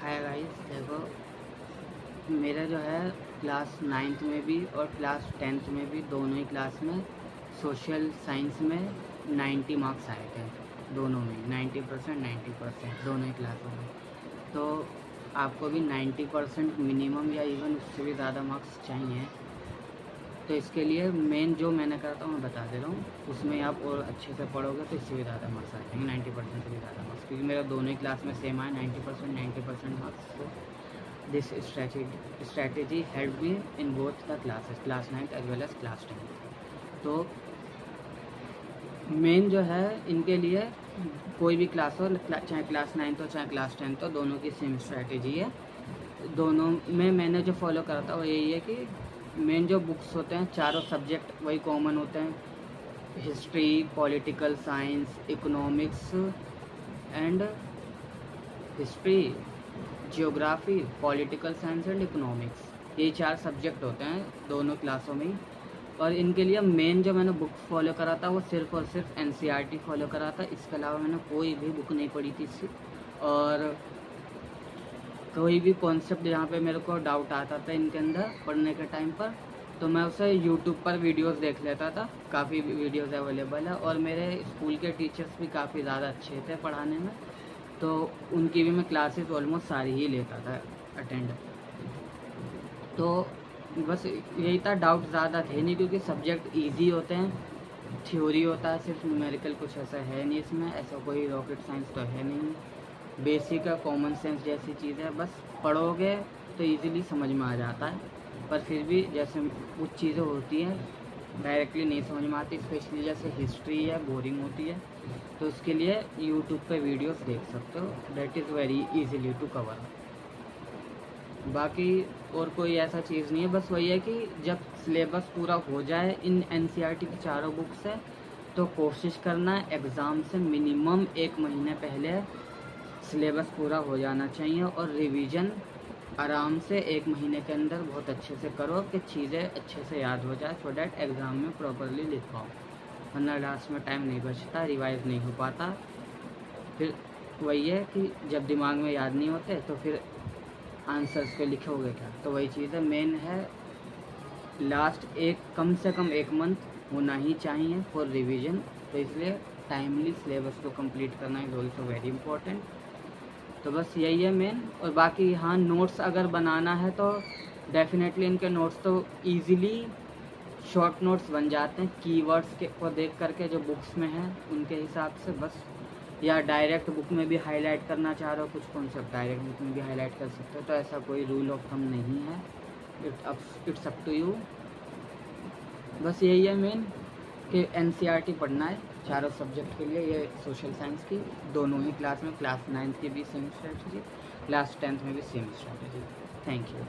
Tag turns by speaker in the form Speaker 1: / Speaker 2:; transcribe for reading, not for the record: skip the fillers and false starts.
Speaker 1: Hi guys, देखो मेरा जो है क्लास 9th में भी और क्लास 10th में भी दोनों ही क्लास में सोशल साइंस में 90 मार्क्स आए थे। दोनों में 90% दोनों ही क्लासों में। तो आपको भी 90% मिनिमम या इवन उससे भी ज़्यादा मार्क्स चाहिए। तो इसके लिए मेन जो मैंने करा था मैं बता दे रहा हूँ, उसमें आप और अच्छे से पढ़ोगे तो इससे भी ज़्यादा मार्क्स आ जाएंगे, 90% से भी ज़्यादा मार्क्स, क्योंकि मेरा दोनों ही क्लास में सेम आया 90% मार्क्स। तो this strategy helped me in both the classes, class 9th as well as class 10th। तो मेन जो है इनके लिए कोई भी क्लास हो, चाहे क्लास 9th हो चाहे क्लास 10th हो, दोनों की सेम स्ट्रैटेजी है। दोनों में मैंने जो फॉलो करा था वो यही है कि मेन जो बुक्स होते हैं चारों सब्जेक्ट वही कॉमन होते हैं, history, political science, economics and history, geography, political science and economics, ये 4 सब्जेक्ट होते हैं दोनों क्लासों में। और इनके लिए मेन जो मैंने बुक फॉलो करा था वो सिर्फ और सिर्फ NCERT फॉलो करा था। इसके अलावा मैंने कोई भी बुक नहीं पढ़ी थी और कोई भी कॉन्सेप्ट जहाँ पे मेरे को डाउट आता था इनके अंदर पढ़ने के टाइम पर, तो मैं उसे यूट्यूब पर वीडियोस देख लेता था। काफ़ी वीडियोस अवेलेबल है और मेरे स्कूल के टीचर्स भी काफ़ी ज़्यादा अच्छे थे पढ़ाने में, तो उनकी भी मैं क्लासेस ऑलमोस्ट सारी ही लेता था अटेंड। तो बस यही था, डाउट ज़्यादा थे नहीं क्योंकि सब्जेक्ट इजी होते हैं, थ्योरी होता है सिर्फ, न्यूमेरिकल कुछ ऐसा है नहीं इसमें, ऐसा कोई रॉकेट साइंस तो है नहीं, बेसिक है, कॉमन सेंस जैसी चीज़ है, बस पढ़ोगे तो इजीली समझ में आ जाता है। पर फिर भी जैसे कुछ चीज़ें होती हैं डायरेक्टली नहीं समझ में आती, स्पेशली जैसे हिस्ट्री है, बोरिंग होती है, तो उसके लिए यूट्यूब पे वीडियोस देख सकते हो, that is very easily to cover. बाकी और कोई ऐसा चीज़ नहीं है, बस वही है कि जब सिलेबस पूरा हो जाए इन NCERT की चारों बुक से, तो कोशिश करना एग्ज़ाम से मिनिमम 1 महीने पहले सिलेबस पूरा हो जाना चाहिए और रिवीजन आराम से 1 महीने के अंदर बहुत अच्छे से करो कि चीज़ें अच्छे से याद हो जाए, सो डैट एग्ज़ाम में प्रॉपरली लिख पाओ, वरना लास्ट में टाइम नहीं बचता, रिवाइज़ नहीं हो पाता। फिर वही है कि जब दिमाग में याद नहीं होते तो फिर आंसर्स पे लिखोगे क्या। तो वही चीज़ है, मेन है लास्ट कम से कम 1 मंथ होना ही चाहिए फॉर रिवीजन। तो इसलिए टाइमली सिलेबस को कंप्लीट करना इज़ ऑल्सो वेरी इंपॉर्टेंट। तो बस यही है मेन। और बाकी हाँ, नोट्स अगर बनाना है तो डेफिनेटली इनके नोट्स तो इजीली शॉर्ट नोट्स बन जाते हैं, कीवर्ड्स के को देख करके जो बुक्स में है उनके हिसाब से बस, या डायरेक्ट बुक में भी हाईलाइट करना चाह रहे हो कुछ कॉन्सेप्ट, डायरेक्ट बुक में भी हाईलाइट कर सकते हो। तो ऐसा कोई रूल ऑफ थंब नहीं है, इट्स अप टू यू। बस यही है मेन कि NCERT पढ़ना है चारों सब्जेक्ट के लिए, ये सोशल साइंस की दोनों ही क्लास में, क्लास 9th की भी सेम स्ट्रेटजी, क्लास 10th में भी सेम स्ट्रेटजी। Thank you.